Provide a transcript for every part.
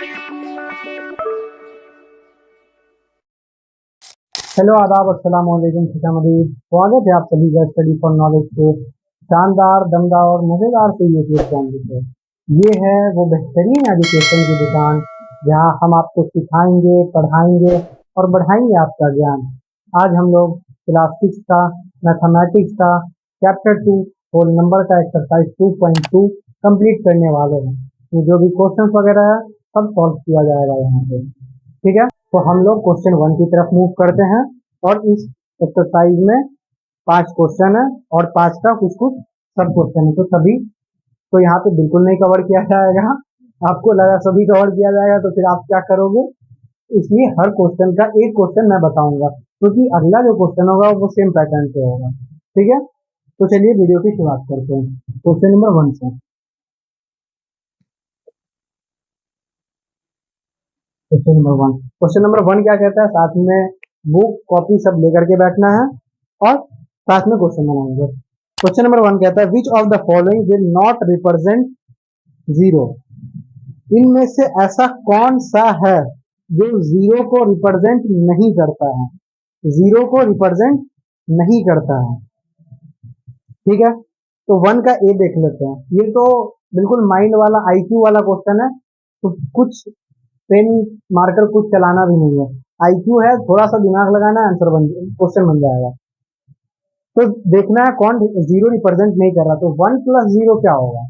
Hello आदाब अस्सलाम वालेकुम खुशामदीद। स्वागत है आप सभी का स्टडी फॉर नॉलेज के शानदार दमदार और मज़ेदार से यूट्यूब चैनल पे। ये है वो बेहतरीन एजुकेशन की दुकान जहां हम आपको सिखाएंगे, पढ़ाएंगे और बढ़ाएंगे आपका ज्ञान। आज हम लोग क्लास 6 का मैथमेटिक्स का चैप्टर 2 होल नंबर का एक्सरसाइज 2.2 कंप्लीट करने वाले हैं। ये जो भी क्वेश्चन वगैरह है सब सॉल्व किया जाएगा यहाँ पे, ठीक है। तो हम लोग क्वेश्चन 1 की तरफ मूव करते हैं और इस एक्सरसाइज में 5 क्वेश्चन है और 5 का कुछ कुछ सब क्वेश्चन है। तो सभी तो यहाँ पे बिल्कुल नहीं कवर किया जाएगा। आपको लगा सभी कवर किया जाएगा तो फिर आप क्या करोगे, इसलिए हर क्वेश्चन का एक क्वेश्चन मैं बताऊंगा क्योंकि अगला जो क्वेश्चन होगा वो सेम पैटर्न पे होगा, ठीक है। तो चलिए वीडियो की शुरुआत करते हैं क्वेश्चन नंबर 1 से। क्वेश्चन नंबर 1 क्या कहता है, साथ में बुक कॉपी सब लेकर के बैठना है और साथ में क्वेश्चन बनाएंगे। क्वेश्चन नंबर 1 कहता है which of the following will not represent zero. इनमें से ऐसा कौन सा है जो जीरो को रिप्रेजेंट नहीं करता है, जीरो को रिप्रेजेंट नहीं करता है, ठीक है। तो 1 का ए देख लेते हैं। ये तो बिल्कुल माइंड वाला आईक्यू वाला क्वेश्चन है, तो कुछ पेन मार्कर कुछ चलाना भी नहीं है। आईक्यू है, थोड़ा सा दिमाग लगाना, आंसर बन क्वेश्चन बन जाएगा। तो देखना है कौन जीरो रिप्रेजेंट नहीं कर रहा। तो 1 प्लस जीरो क्या होगा,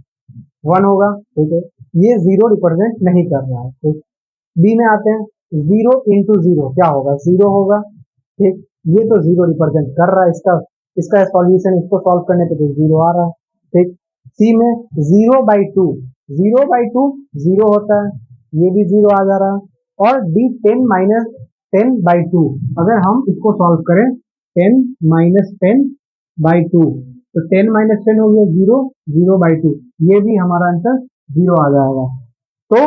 1 होगा, ठीक है। ये जीरो रिप्रेजेंट नहीं कर रहा है, ठीक। बी में आते हैं, जीरो इंटू जीरो क्या होगा, जीरो होगा, ठीक। ये तो जीरो रिप्रेजेंट कर रहा है, इसका सॉल्यूशन, इसको सॉल्व करने पे तो जीरो आ रहा है, ठीक। सी में zero by two, zero by two zero होता है, ये भी जीरो आ जा रहा है। और डी 10 माइनस 10 बाई टू, अगर हम इसको सॉल्व करें 10 माइनस 10 बाई टू तो 10 माइनस 10 हो गया जीरो, जीरो बाई टू, ये भी हमारा आंसर जीरो आ जाएगा। तो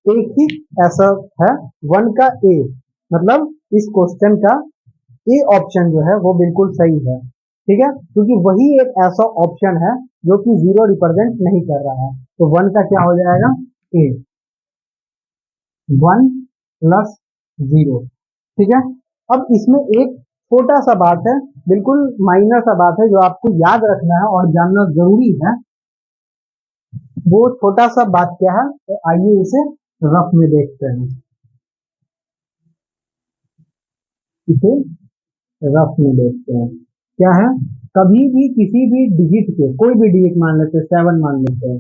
एक ही ऐसा है 1 का ए, मतलब इस क्वेश्चन का ए ऑप्शन जो है वो बिल्कुल सही है, ठीक है, क्योंकि वही एक ऐसा ऑप्शन है जो कि जीरो रिप्रेजेंट नहीं कर रहा है। तो 1 का क्या हो जाएगा, ए, 1 प्लस जीरो, ठीक है। अब इसमें एक छोटा सा बात है, बिल्कुल माइनर सा बात है जो आपको याद रखना है और जानना जरूरी है। वो छोटा सा बात क्या है, तो आइए इसे रफ में देखते हैं। इसे रफ में देखते हैं क्या है। कभी भी किसी भी डिजिट के, कोई भी डिजिट मान लेते हैं 7 मान लेते हैं,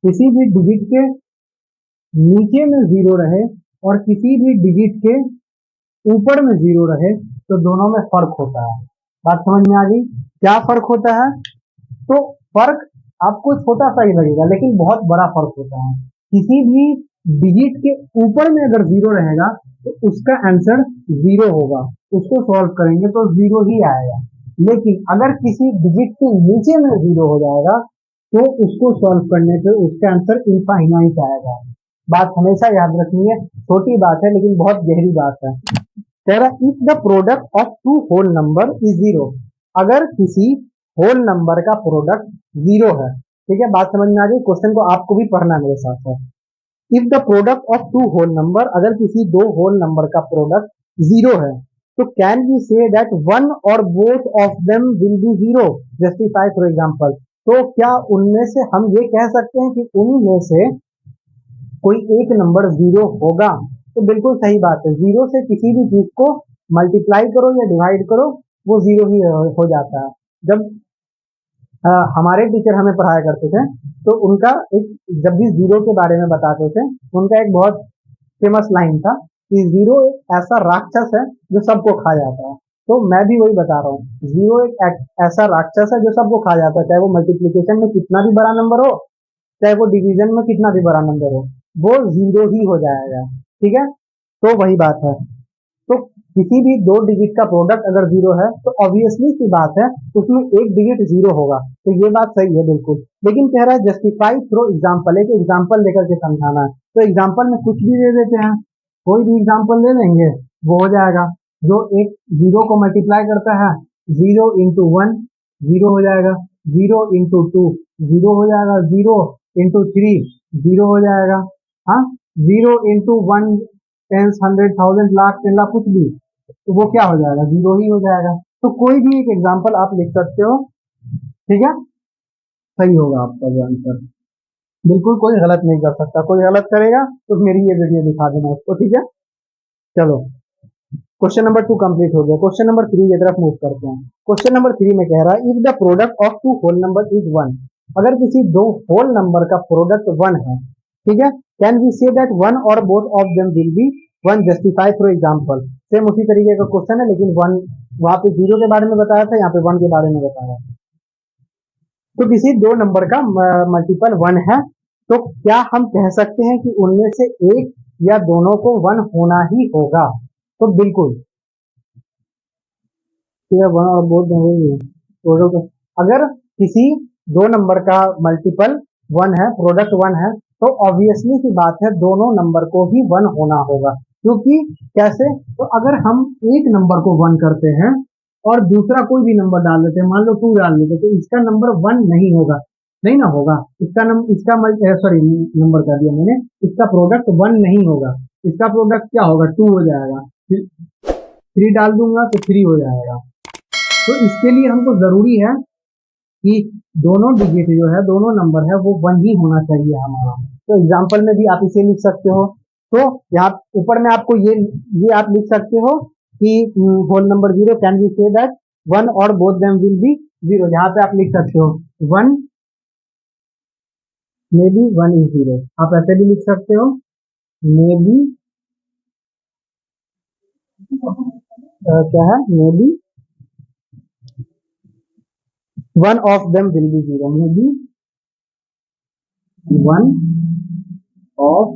किसी भी डिजिट के नीचे में जीरो रहे और किसी भी डिजिट के ऊपर में जीरो रहे तो दोनों में फर्क होता है। बात समझ में आ गई, क्या फर्क होता है। तो फर्क आपको छोटा सा ही लगेगा लेकिन बहुत बड़ा फर्क होता है। किसी भी डिजिट के ऊपर में अगर जीरो रहेगा तो उसका आंसर जीरो होगा, उसको सॉल्व करेंगे तो जीरो ही आएगा। लेकिन अगर किसी डिजिट के नीचे में जीरो हो जाएगा तो उसको सॉल्व करने पे उसका आंसर इनफाइनाइट आएगा। बात हमेशा याद रखनी है, छोटी बात है लेकिन बहुत गहरी बात है। कह रहा if the product of two whole number is zero, अगर किसी होल नंबर का प्रोडक्ट जीरो है, ठीक है। बात समझ में आ गई, क्वेश्चन को आपको भी पढ़ना है मेरे साथ साथ। If the product of two whole number, अगर किसी दो होल नंबर का प्रोडक्ट जीरो है तो can we say that one और both of them will be zero, justify for example. तो क्या उनमें से हम ये कह सकते हैं कि उनमें से कोई एक नंबर जीरो होगा। तो बिल्कुल सही बात है, जीरो से किसी भी चीज को मल्टीप्लाई करो या डिवाइड करो वो जीरो ही हो जाता है। जब हमारे टीचर हमें पढ़ाया करते थे तो उनका एक, जब भी जीरो के बारे में बताते थे, उनका एक बहुत फेमस लाइन था कि जीरो एक ऐसा राक्षस है जो सबको खा जाता है। तो मैं भी वही बता रहा हूँ, जीरो एक ऐसा राक्षस है जो सबको खा जाता है, चाहे वो मल्टीप्लीकेशन में कितना भी बड़ा नंबर हो, चाहे वो डिवीजन में कितना भी बड़ा नंबर हो, वो जीरो ही हो जाएगा, ठीक है। तो वही बात है, तो किसी भी दो डिजिट का प्रोडक्ट अगर जीरो है तो ऑब्वियसली सी बात है उसमें एक डिजिट जीरो होगा। तो ये बात सही है बिल्कुल, लेकिन कह रहा है जस्टिफाई थ्रू एग्जाम्पल, एक एग्जाम्पल लेकर के समझाना है। तो एग्जाम्पल में कुछ भी दे देते हैं, कोई भी एग्जाम्पल ले लेंगे वो हो जाएगा। जो एक जीरो को मल्टीप्लाई करता है, जीरो इंटू वन जीरो हो जाएगा, जीरो इंटू टू जीरो हो जाएगा, जीरो इंटू थ्री जीरो हो जाएगा, हाँ, zero into one, tens, hundred, thousand, lakh, 10 lakh, कुछ भी, तो वो क्या हो जाएगा, जीरो ही हो जाएगा। तो कोई भी एक एग्जाम्पल आप लिख सकते हो, ठीक है, सही होगा आपका जो आंसर। बिल्कुल कोई गलत नहीं कर सकता, कोई गलत करेगा तो मेरी ये वीडियो दिखा देना उसको, ठीक है। चलो, क्वेश्चन नंबर 2 कंप्लीट हो गया। क्वेश्चन नंबर 3 की तरफ मूव करते हैं। क्वेश्चन नंबर 3 में कह रहा है, if the product of two whole number is one, अगर किसी दो होल नंबर का प्रोडक्ट वन है, ठीक है, can we say that one और both of them will be one, justify for example. Same उसी तरीके का क्वेश्चन है, लेकिन वन वहां पे जीरो के बारे में बताया था, यहाँ पे वन के बारे में बताया। तो किसी दो नंबर का मल्टीपल वन है, तो क्या हम कह सकते हैं कि उनमें से एक या दोनों को वन होना ही होगा? तो बिल्कुल, वन और बोथ, अगर किसी दो नंबर का मल्टीपल वन है, प्रोडक्ट वन है, तो ऑब्वियसली सी बात है दोनों नंबर को ही वन होना होगा। क्योंकि कैसे, तो अगर हम एक नंबर को वन करते हैं और दूसरा कोई भी नंबर डाल देते हैं, मान लो टू डाल देते, तो इसका नंबर वन नहीं होगा, नहीं ना होगा, इसका सॉरी, नंबर कर दिया मैंने, इसका प्रोडक्ट वन नहीं होगा, इसका प्रोडक्ट क्या होगा, टू हो जाएगा, थ्री डाल दूंगा तो थ्री हो जाएगा। तो इसके लिए हमको जरूरी है कि दोनों डिजिट जो है, दोनों नंबर है, वो वन ही होना चाहिए हमारा। तो एग्जांपल में भी आप इसे लिख सकते हो। तो यहाँ ऊपर में आपको ये आप लिख सकते हो कि whole number zero, can be say that one और both them will be zero. यहाँ पे आप लिख सकते हो one may be one is zero, आप ऐसे भी लिख सकते हो, मे बी क्या है, मे be one of them will be zero, may be one of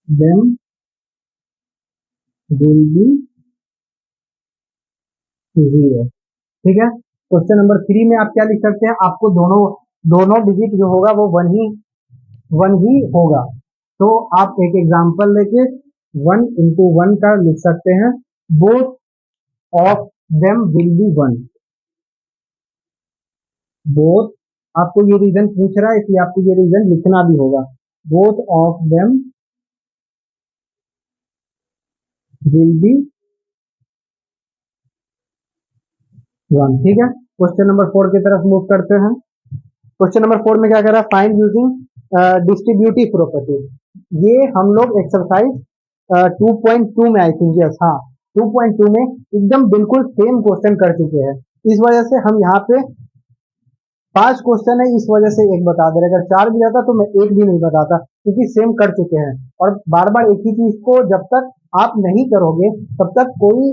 them will be zero, ठीक है। क्वेश्चन नंबर 3 में आप क्या लिख सकते हैं, आपको दोनों दोनों डिजिट जो होगा वो वन ही होगा। तो आप एक एग्जांपल लेके वन इंटू वन का लिख सकते हैं, both of them will be one. Both, आपको ये रीजन पूछ रहा है, इसलिए आपको ये रीजन लिखना भी होगा, both of them will be one, ठीक है। क्वेश्चन नंबर 4 की तरफ मूव करते हैं। क्वेश्चन नंबर 4 में क्या कह रहा है, फाइंड यूजिंग डिस्ट्रीब्यूटिव प्रॉपर्टी। ये हम लोग एक्सरसाइज 2.2 में, आई थिंक यस, हाँ, 2.2 में एकदम बिल्कुल सेम क्वेश्चन कर चुके हैं। इस वजह से हम यहाँ पे 5 क्वेश्चन है, इस वजह से एक बता दे रहे, अगर 4 भी रहता तो मैं एक भी नहीं बताता, क्योंकि सेम कर चुके हैं। और बार बार एक ही चीज को जब तक आप नहीं करोगे तब तक कोई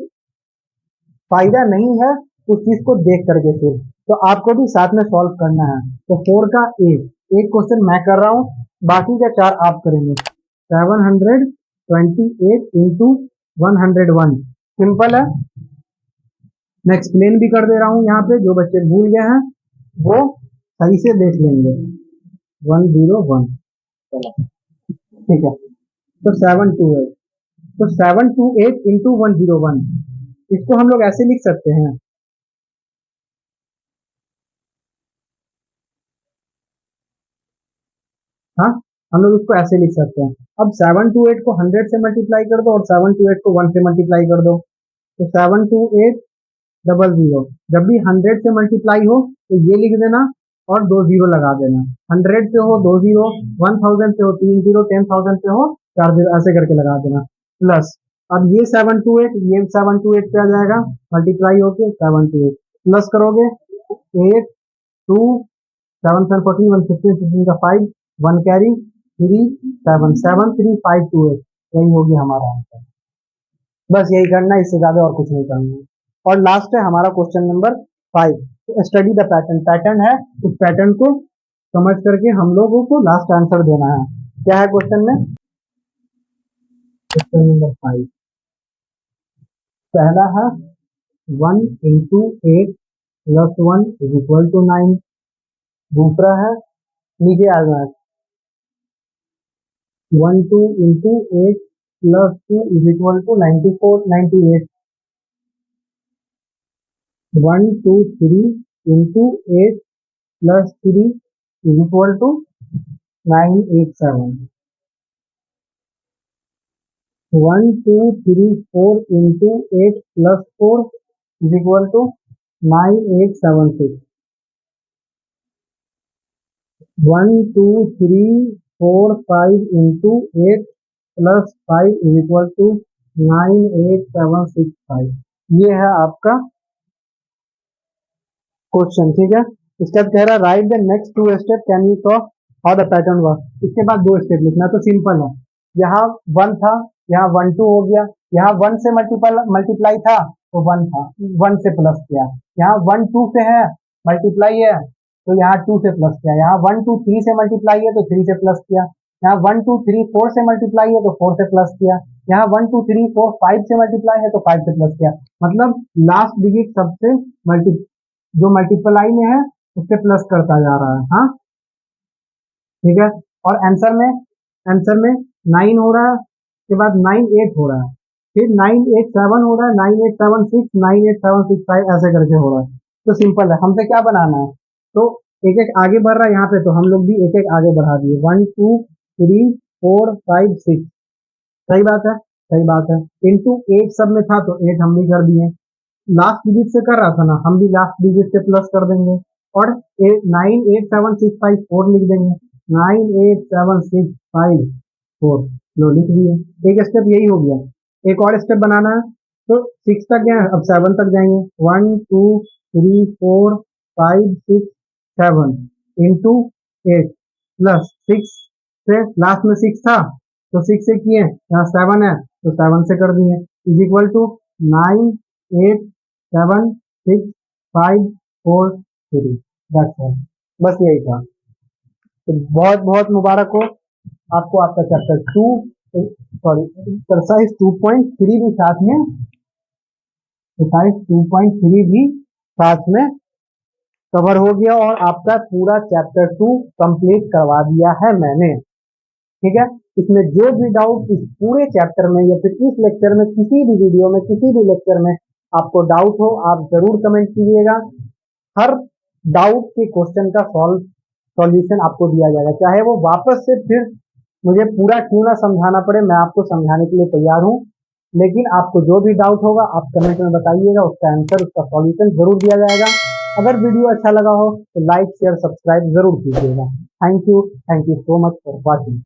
फायदा नहीं है उस चीज को देख करके। फिर तो आपको भी साथ में सॉल्व करना है। तो 4 का एक क्वेश्चन मैं कर रहा हूँ, बाकी का 4 आप करेंगे। 728 इंटू 101, सिंपल है। मैं एक्सप्लेन भी कर दे रहा हूँ, यहाँ पे जो बच्चे भूल गए हैं वो सही से देख लेंगे। 101, चलो ठीक है। तो 728, तो 728 इंटू 101, इसको हम लोग ऐसे लिख सकते हैं, हाँ, हम लोग इसको ऐसे लिख सकते हैं। अब 728 को 100 से मल्टीप्लाई कर दो और 728 को 1 से मल्टीप्लाई कर दो, तो 72800। जब भी 100 से मल्टीप्लाई हो तो ये लिख देना और 2 जीरो लगा देना। 100 से हो 2 जीरो, 1000 से हो 3 जीरो, 10,000 से हो 4 जीरो, ऐसे करके लगा देना। प्लस अब ये 728, ये 728 पे आ जाएगा, मल्टीप्लाई होके 728, प्लस करोगे 8 2 7 7 14 1 15 15 का 5, 1 कैरी 3 7 7 3 5 2 8, यही होगी हमारा आंसर। बस यही करना है, इससे ज्यादा और कुछ नहीं करना है। और लास्ट है हमारा क्वेश्चन नंबर 5, तो स्टडी द पैटर्न। पैटर्न है, उस पैटर्न को समझ करके हम लोगों को लास्ट आंसर देना है। क्या है क्वेश्चन में, क्वेश्चन नंबर 5, पहला है 1 into 8 plus 1 is equal to 9। दूसरा है, नीचे आ जाए, 1 2 into 8 plus 2 is equal to 94 98। 1 2 3 into 8 plus 3 is equal to 987 1 2 3 4 into 8 plus 4 is equal to 9876 1 2 3 4 5 into 8 plus 5 is equal to 98765। ये है आपका क्वेश्चन, ठीक है। स्टेप कह रहा है write the next two step can you solve how the pattern work. इसके बाद दो स्टेप लिखना, तो सिंपल है। यहाँ 1 था, यहाँ 1 2 हो गया, यहाँ 1 से मल्टीप्लाई था तो 1 था, 1 से प्लस किया। यहाँ 1 2 से है मल्टीप्लाई है तो यहाँ 2 से प्लस किया। यहाँ 1 2 3 से मल्टीप्लाई है तो 3 से प्लस किया। यहाँ 1 2 3 4 से मल्टीप्लाई है तो 4 से प्लस किया। यहाँ 1 2 3 4 5 से मल्टीप्लाई है तो 5 से प्लस किया। मतलब लास्ट डिजिट सबसे जो मल्टीप्लाई में है उससे प्लस करता जा रहा है। हाँ ठीक है। और आंसर में 9 हो रहा है, उसके बाद 9 8 हो रहा है, फिर 9 8 7 हो रहा है, 9 8 7 6 9 8 7 6 5 ऐसे करके हो रहा है। तो सिंपल है, हमसे क्या बनाना है, तो एक एक आगे बढ़ रहा है यहाँ पे, तो हम लोग भी एक एक आगे बढ़ा दिए 1 2 3 4 5 6। सही बात है, सही बात है। इंटू 8 सब में था तो 8 हम भी कर दिए। लास्ट डिजिट से कर रहा था ना, हम भी लास्ट डिजिट से प्लस कर देंगे और 987654 लिख देंगे। 987654 लो लिख दिए। एक स्टेप यही हो गया। एक और स्टेप बनाना है, तो 6 तक गए, अब 7 तक जाएंगे। 1 2 3 4 5 6 7 इंटू 8 प्लस 6 से लास्ट में 6 था तो 6 से किए, यहाँ 7 है तो 7 से कर दिए, इज इक्वल टू 9 8 7 6 5 4 3। बस यही था। तो बहुत बहुत मुबारक हो आपको, आपका चैप्टर 2 सॉरी एक्सरसाइज 2.3 भी साथ में, एक्सरसाइज 2.3 भी साथ में कवर हो गया और आपका पूरा चैप्टर 2 कंप्लीट करवा दिया है मैंने, ठीक है। इसमें जो भी डाउट इस पूरे चैप्टर में या फिर इस लेक्चर में, किसी भी वीडियो में, किसी भी लेक्चर में आपको डाउट हो, आप जरूर कमेंट कीजिएगा। हर डाउट के क्वेश्चन का सॉल्यूशन आपको दिया जाएगा, चाहे वो वापस से फिर मुझे पूरा क्यों ना समझाना पड़े, मैं आपको समझाने के लिए तैयार हूँ। लेकिन आपको जो भी डाउट होगा आप कमेंट में बताइएगा, उसका आंसर, उसका सॉल्यूशन जरूर दिया जाएगा। अगर वीडियो अच्छा लगा हो तो लाइक शेयर सब्सक्राइब जरूर कीजिएगा। Thank you so much for watching.